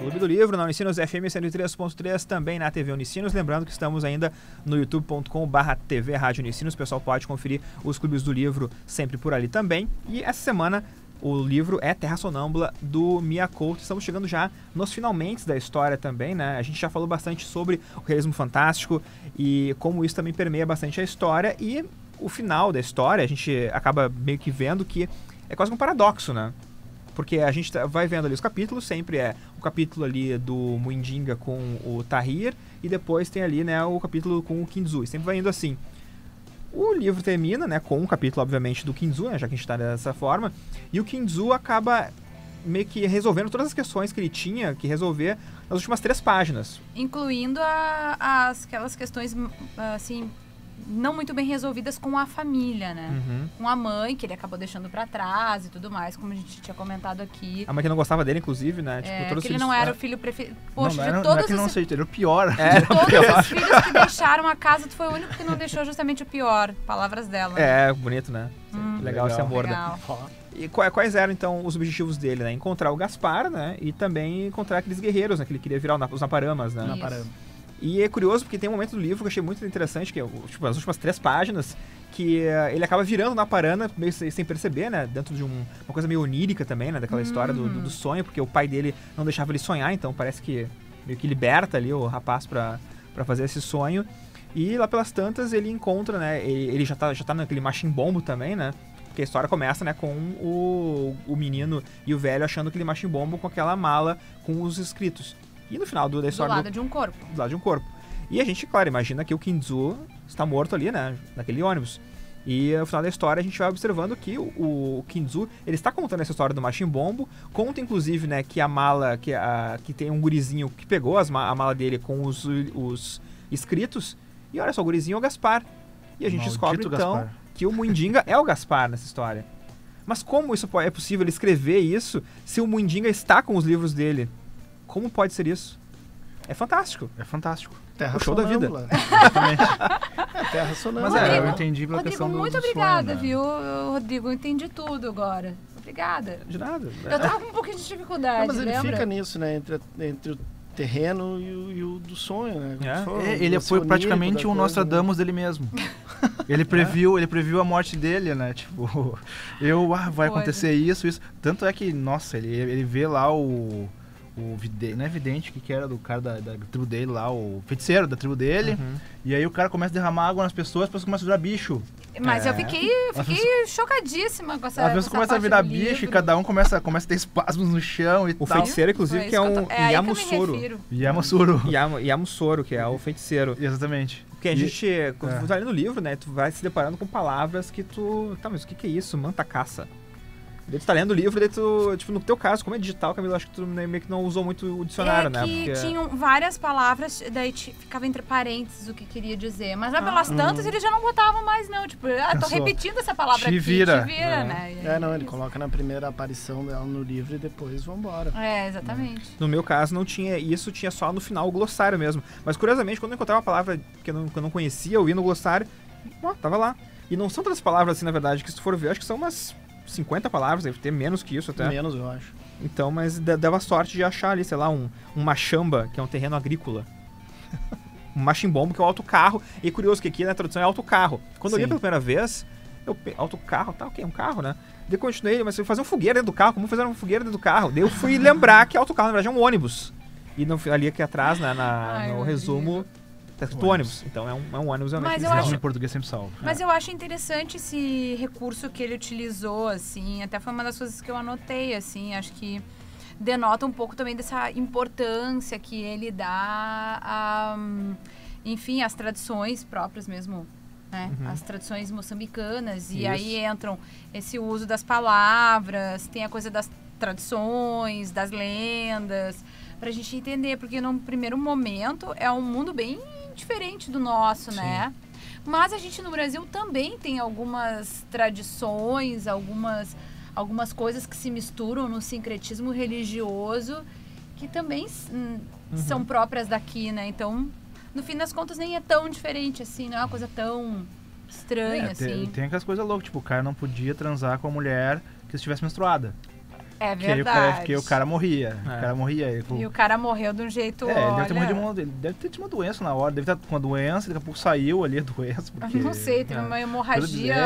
Clube do Livro, na Unicinos FM 103.3, também na TV Unicinos. Lembrando que estamos ainda no youtube.com/TV Rádio Unicinos. O pessoal pode conferir os Clubes do Livro sempre por ali também. E essa semana o livro é Terra Sonâmbula, do Mia Couto. Estamos chegando já nos finalmente da história também, né? A gente já falou bastante sobre o realismo fantástico e como isso também permeia bastante a história. E o final da história, a gente acaba meio que vendo que é quase um paradoxo, né? Porque a gente vai vendo ali os capítulos, sempre é o capítulo ali do Muindinga com o Tahir, e depois tem ali, né, o capítulo com o Kinzu, e sempre vai indo assim. O livro termina, né, com um capítulo, obviamente, do Kinzu, né, já que a gente está dessa forma, e o Kinzu acaba meio que resolvendo todas as questões que ele tinha que resolver nas últimas 3 páginas. Incluindo aquelas questões, assim, não muito bem resolvidas com a família, né? Uhum. Com a mãe, que ele acabou deixando pra trás e tudo mais, como a gente tinha comentado aqui. A mãe que não gostava dele, inclusive, né? Tipo, todos que ele não era o filho preferido. Poxa, não, de não todos é que não os... sei, ele era o pior. De todos os filhos que deixaram a casa, tu foi o único que não deixou justamente o pior. Palavras dela. É, bonito, né? Legal esse amor, legal. né? E quais eram, então, os objetivos dele, né? Encontrar o Gaspar, né? E também encontrar aqueles guerreiros, né? Que ele queria virar os Naparamas, né? E é curioso porque tem um momento do livro que eu achei muito interessante, que é tipo, as últimas 3 páginas, que ele acaba virando Naparana, meio sem perceber, né? Dentro de uma coisa meio onírica também, né? Daquela história do sonho, porque o pai dele não deixava ele sonhar, então parece que meio que liberta ali o rapaz pra fazer esse sonho. E lá pelas tantas ele encontra, né? Ele já tá naquele machimbombo também, né? Porque a história começa, né, com o menino e o velho achando aquele machimbombo com aquela mala com os escritos. E no final da história... Do lado de um corpo. Do lado de um corpo. E a gente, claro, imagina que o Kinzu está morto ali, né? Naquele ônibus. E no final da história a gente vai observando que o Kinzu, ele está contando essa história do machimbombo. Conta, inclusive, né, que a mala... Que tem um gurizinho que pegou a mala dele com os escritos. E olha só, o gurizinho é o Gaspar. E a gente descobre, então, Gaspar, que o Muindinga é o Gaspar nessa história. Mas como isso é possível ele escrever isso se o Muindinga está com os livros dele? Como pode ser isso? É fantástico. É fantástico. Terra show da vida. Exatamente. Terra sonâmbula. Mas eu entendi pela questão do muito obrigada, viu, Rodrigo? Eu entendi tudo agora. Obrigada. De nada. Eu tava com um pouquinho de dificuldade, mas ele lembra? fica nisso, né? Entre o terreno e o do sonho, né? Ele foi praticamente um Nostradamus dele mesmo. Ele previu a morte dele, né? Tipo, vai acontecer isso. Tanto é que, nossa, ele vê lá o vidente, não é vidente, que era do cara da tribo dele lá, o feiticeiro da tribo dele. E aí o cara começa a derramar água nas pessoas, as pessoas começam a virar bicho. Mas eu fiquei chocadíssima com essa As pessoas começam a virar bicho e cada um começa a ter espasmos no chão e o tal. Feiticeiro, inclusive, que é um Yamusoro. Yamusoro, que é o feiticeiro. Exatamente. Porque a gente, quando tu tá lendo o livro, né, tu vai se deparando com palavras que tu... Tá, mas o que é isso? Manta caça. Daí tu tá lendo o livro, daí tu, tipo, no teu caso, como é digital, Camila, acho que tu meio que não usou muito o dicionário, né? Porque tinham várias palavras, daí ficava entre parênteses o que queria dizer. Mas lá pelas tantas eles já não botavam mais, não. Tipo, tô repetindo essa palavra aqui, te vira, né? Ele coloca na primeira aparição dela no livro e depois vambora. Exatamente. No meu caso não tinha isso, tinha só no final o glossário mesmo. Mas curiosamente, quando eu encontrava uma palavra que eu não conhecia, eu ia no glossário, tava lá. E não são tantas palavras assim, na verdade, que se tu for ver, acho que são umas 50 palavras, deve ter menos que isso até. Menos, eu acho. Então, mas dava sorte de achar ali, sei lá, um machamba, que é um terreno agrícola. Um machimbombo, que é um autocarro. E é curioso que aqui na tradução é autocarro. Quando eu li pela primeira vez, autocarro, tá, ok, um carro, né? Daí eu continuei, mas eu fazer um fogueira dentro do carro, como fazer uma fogueira dentro do carro? Daí eu fui lembrar que autocarro, na verdade, é um ônibus. E ali aqui atrás, né, no resumo... Tá escrito ônibus, então é um ônibus realmente. Mas eu acho... em português sempre salvo. Mas eu acho interessante esse recurso que ele utilizou, assim, até foi uma das coisas que eu anotei, assim, acho que denota um pouco também dessa importância que ele dá enfim, às tradições próprias mesmo, né? As tradições moçambicanas. Isso. E aí entram esse uso das palavras, tem a coisa das tradições, das lendas, pra gente entender, porque num primeiro momento é um mundo bem diferente do nosso, né? Mas a gente no Brasil também tem algumas tradições, algumas coisas que se misturam no sincretismo religioso que também são próprias daqui, né? Então, no fim das contas, nem é tão diferente assim, não é uma coisa tão estranha assim. Tem aquelas coisas loucas, tipo, o cara não podia transar com a mulher que estivesse menstruada. É verdade. Porque o cara morria. O cara morria. E o cara morreu de um jeito... Ele deve ter morrido ele deve ter tido uma doença na hora. Deve estar com uma doença, daqui a pouco saiu ali a doença. Porque, não sei, teve uma hemorragia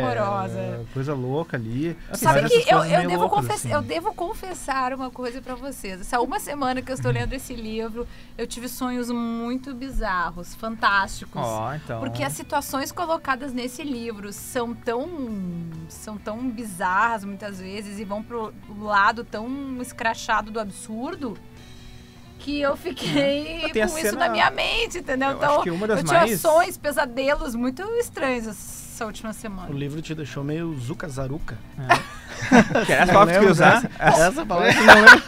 horrorosa. Coisa louca ali. Sabe que eu devo confessar uma coisa pra vocês. Essa uma semana que eu estou lendo esse livro, eu tive sonhos muito bizarros, fantásticos. Então... Porque as situações colocadas nesse livro são tão bizarras muitas vezes e vão pro lado tão escrachado do absurdo que eu fiquei com isso na minha mente, entendeu? Então, eu tinha sonhos, pesadelos muito estranhos essa última semana. O livro te deixou meio Zuka-Zaruka. Essa palavra que tu ia usar? Essa palavra que não lembro.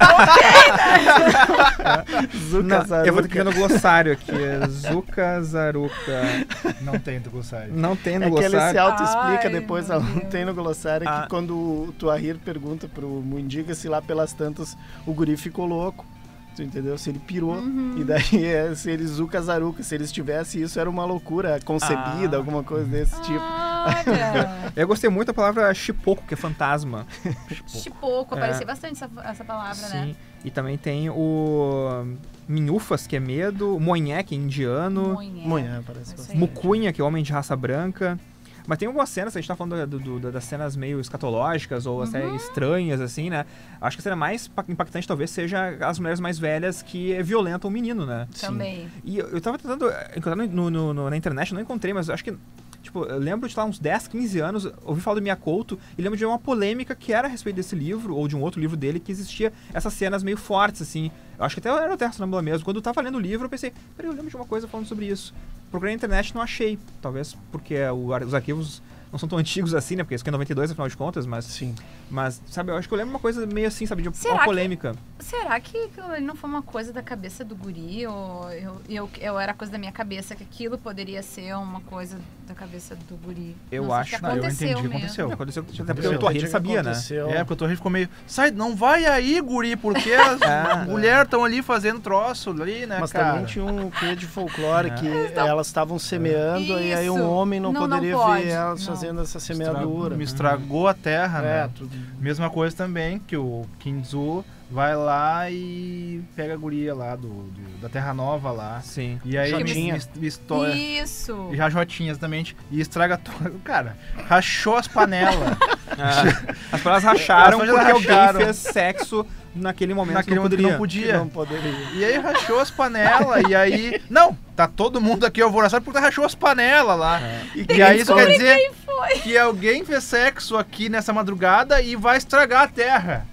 Zuka-Zaruka. Eu vou ter que ver no glossário aqui. Zuka-Zaruka. Não tem no glossário. Não tem no glossário. É que ele se auto-explica depois, não tem no glossário. Que quando o Tuahir pergunta pro Mundiga se lá pelas tantas o guri ficou louco. Tu entendeu? Se ele pirou. E daí, se ele Zuka-Zaruka, se eles tivessem isso, era uma loucura concebida, alguma coisa desse tipo. Eu gostei muito da palavra chipoco, que é fantasma. Chipoco, apareceu bastante essa palavra, né? Sim. E também tem o minhufas, que é medo, monhé, que é indiano. Monhé, parece bastante. Mucunha, que é homem de raça branca. Mas tem algumas cenas, a gente tá falando das cenas meio escatológicas ou até estranhas, assim, né? Acho que a cena mais impactante talvez seja as mulheres mais velhas que violentam o menino, né? Também. E eu tava tentando encontrar na internet, eu não encontrei, mas acho que... Tipo, eu lembro de lá uns 10, 15 anos, ouvi falar do Miyakoto e lembro de uma polêmica que era a respeito desse livro, ou de um outro livro dele, que existia essas cenas meio fortes, assim. Eu acho que até era o Terra Sonâmbula mesmo. Quando eu tava lendo o livro, eu pensei, peraí, eu lembro de uma coisa falando sobre isso. Procurei na internet e não achei. Talvez porque os arquivos não são tão antigos assim, né? Porque isso aqui é 92, afinal de contas, mas... Sim. Mas, sabe, eu acho que eu lembro uma coisa meio assim, sabe, de uma polêmica. Será que ele não foi uma coisa da cabeça do guri? Ou eu era coisa da minha cabeça, que aquilo poderia ser uma coisa da cabeça do guri? Eu acho que eu entendi que aconteceu. Até porque o Tuahir sabia, né? Porque o Tuahir ficou meio... Sai, não vai aí, guri, porque as mulheres estão ali fazendo troço ali, né, Mas cara? também tinha um quê de folclore que elas estavam semeando e aí um homem não poderia ver elas fazendo essa semeadura. Me estragou a terra, né? Tudo. Mesma coisa também, que o Kinzu vai lá e pega a guria lá da Terra Nova lá. Sim. E aí história. Isso. E a Jotinha também. E estraga tudo. Cara, rachou as panelas. As panelas racharam porque alguém fez sexo naquele momento que não podia. E aí rachou as panelas. E aí... Não, tá todo mundo aqui alvoroçado porque rachou as panelas lá. E aí isso quer dizer que alguém fez sexo aqui nessa madrugada e vai estragar a Terra.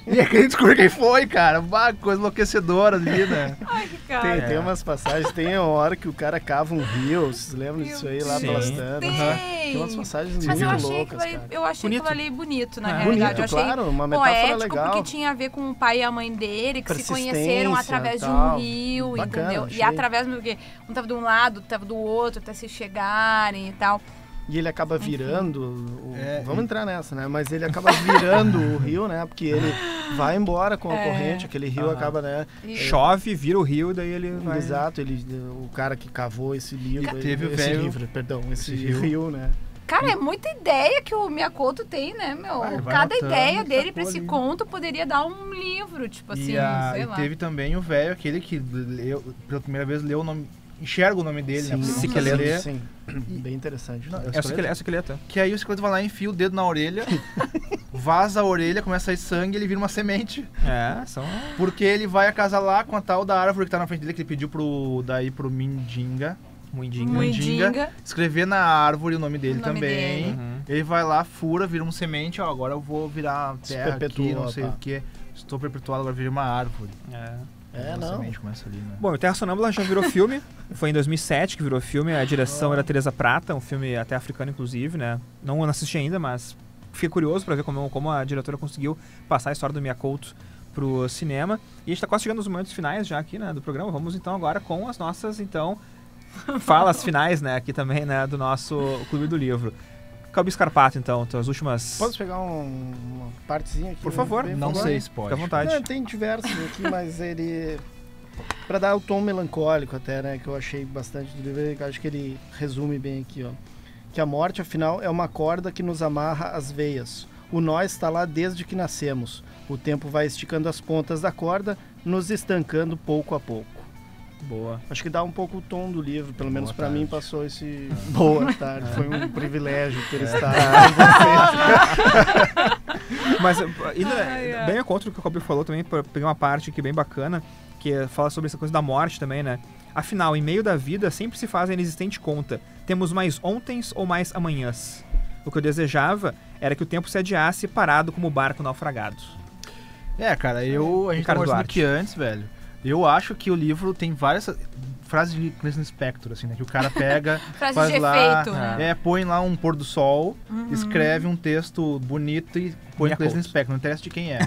E aí quem descobriu quem foi, cara? Uma coisa enlouquecedora ali, né? Ai, que cara. Tem umas passagens, tem uma hora que o cara cava um rio, vocês lembram disso aí lá pelas tantas? Tem umas passagens muito loucas, cara. Eu achei aquilo ali bonito, na realidade. Bonito, eu achei claro, uma metáfora poético, legal. Porque tinha a ver com o pai e a mãe dele, que se conheceram através de um rio, bacana, entendeu? E através do que um tava de um lado, outro tava do outro, até se chegarem e tal. E ele acaba virando, vamos entrar nessa, né? Mas ele acaba virando o rio, né? Porque ele vai embora com a corrente, aquele rio acaba, né? Chove, vira o rio, daí ele vai... Exato, o cara que cavou esse livro, esse rio, né? Cara, é muita ideia que o Miyakoto tem, né, meu? Cada ideia dele pra esse conto poderia dar um livro, tipo assim, sei lá. E teve também o velho, aquele que leu, pela primeira vez leu o nome... Enxerga o nome dele, sim, né? Psiqueleto. Sim, bem interessante. É o Esqueleto. Que aí o esqueleto vai lá, enfia o dedo na orelha, vaza a orelha, começa a sair sangue e ele vira uma semente. Porque ele vai acasalar com a tal da árvore que tá na frente dele, que ele pediu pro Mindinga. Mindinga. Escrever na árvore o nome dele também. Ele vai lá, fura, vira uma semente. Ó, agora eu vou virar terra aqui, não sei o que. Estou perpetuado, agora vira uma árvore. Começa ali, né? Bom, o Terra Sonâmbula já virou filme. Foi em 2007 que virou filme. A direção era Teresa Prata, um filme até africano, inclusive, né? Não assisti ainda, mas fiquei curioso pra ver como a diretora conseguiu passar a história do Miyakoto pro cinema. E a gente tá quase chegando nos momentos finais já aqui, né, do programa. Vamos então agora com as nossas, falas finais, né, aqui também, né, do nosso Clube do Livro. Calbi Scarpato, então, tuas últimas... Posso pegar uma partezinha aqui? Por favor. Não sei se pode. Fica à vontade. Não, tem diversos aqui, mas ele... Pra dar o tom melancólico até, né, que eu achei bastante do livro, eu acho que ele resume bem aqui, ó. Que a morte, afinal, é uma corda que nos amarra às veias. O nó está lá desde que nascemos. O tempo vai esticando as pontas da corda, nos estancando pouco a pouco. Boa. Acho que dá um pouco o tom do livro, pelo menos para mim passou esse... Boa tarde. Foi um privilégio ter estado com vocês. Mas bem ao contra do que o Cobby falou também, para pegar uma parte aqui bem bacana, que fala sobre essa coisa da morte também, né? Afinal, em meio da vida, sempre se faz a inexistente conta. Temos mais ontens ou mais amanhãs? O que eu desejava era que o tempo se adiasse parado como barco naufragado. Cara, a gente tava conversando aqui antes, velho. Eu acho que o livro tem várias frases de Clarice Lispector, assim, né? Que o cara pega, faz de lá, efeito, né? Põe lá um pôr do sol, escreve um texto bonito e põe Clarice Lispector, não interessa de quem é.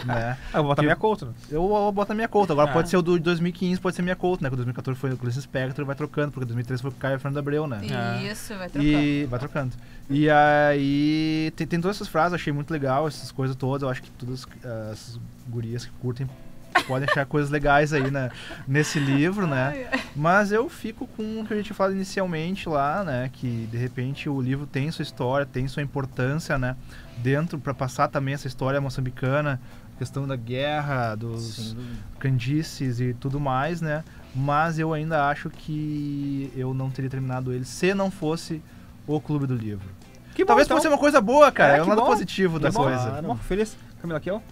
Né? Eu vou botar minha Couto. Eu vou botar minha Couto. Agora pode ser o do 2015, pode ser minha Couto, né? Que o 2014 foi o Clarice Lispector e vai trocando, porque 2013 foi o Caio Fernando Abreu, né? Isso, vai trocando. E vai trocando. E aí tem todas essas frases, achei muito legal, essas coisas todas. Eu acho que todas as gurias que curtem podem achar coisas legais aí, né, nesse livro, né? Mas eu fico com o que a gente fala inicialmente lá, né? Que de repente o livro tem sua história, tem sua importância, né? Dentro, para passar também essa história moçambicana, questão da guerra, dos crendices e tudo mais, né? Mas eu ainda acho que eu não teria terminado ele se não fosse o Clube do Livro. Que bom, talvez então. fosse uma coisa boa, cara. É um lado positivo da coisa. Claro. Feliz. Camila Kiel?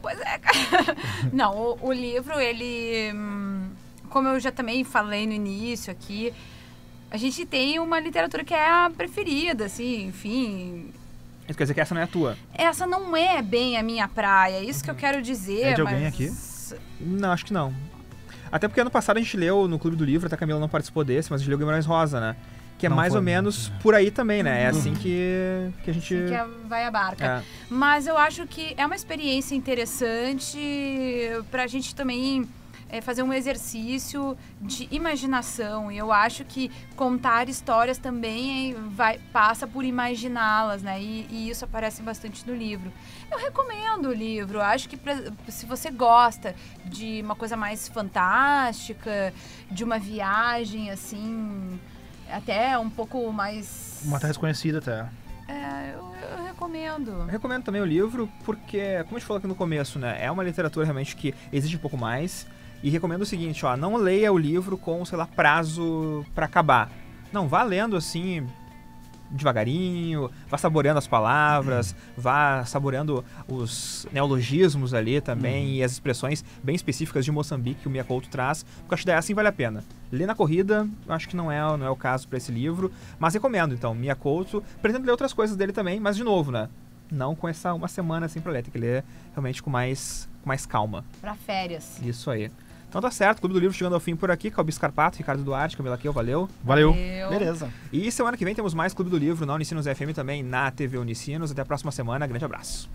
Pois é, cara. Não, o livro, ele... Como eu já também falei no início aqui, a gente tem uma literatura que é a preferida, assim, enfim... Isso quer dizer que essa não é a tua? Essa não é bem a minha praia, isso que eu quero dizer, É de alguém aqui? Não, acho que não. Até porque ano passado a gente leu no Clube do Livro, até a Camila não participou desse, mas a gente leu Guimarães Rosa, né? Que é mais ou menos por aí também, né? É assim que a gente... Assim que vai a barca. Mas eu acho que é uma experiência interessante pra gente também fazer um exercício de imaginação. E eu acho que contar histórias também passa por imaginá-las, né? E isso aparece bastante no livro. Eu recomendo o livro. Acho que se você gosta de uma coisa mais fantástica, de uma viagem, assim... Até um pouco mais... Uma terra desconhecida até. Eu recomendo. Eu recomendo também o livro porque, como a gente falou aqui no começo, né? É uma literatura realmente que exige um pouco mais. E recomendo o seguinte, não leia o livro com, sei lá, prazo pra acabar. Não, vá lendo assim... devagarinho, vá saboreando as palavras, vá saboreando os neologismos ali também e as expressões bem específicas de Moçambique que o Mia Couto traz, porque acho que daí assim vale a pena. Ler na corrida, acho que não é o caso para esse livro, mas recomendo então, Mia Couto. Pretendo ler outras coisas dele também, mas de novo, né? Não com essa uma semana assim pra ler, tem que ler realmente com mais calma. Pra férias. Isso aí. Então tá certo, Clube do Livro chegando ao fim por aqui. Calbi Scarpato, Ricardo Duarte, Camila Kiel, valeu. Valeu. Beleza. E semana que vem temos mais Clube do Livro na Unicinos FM também, na TV Unicinos. Até a próxima semana, grande abraço.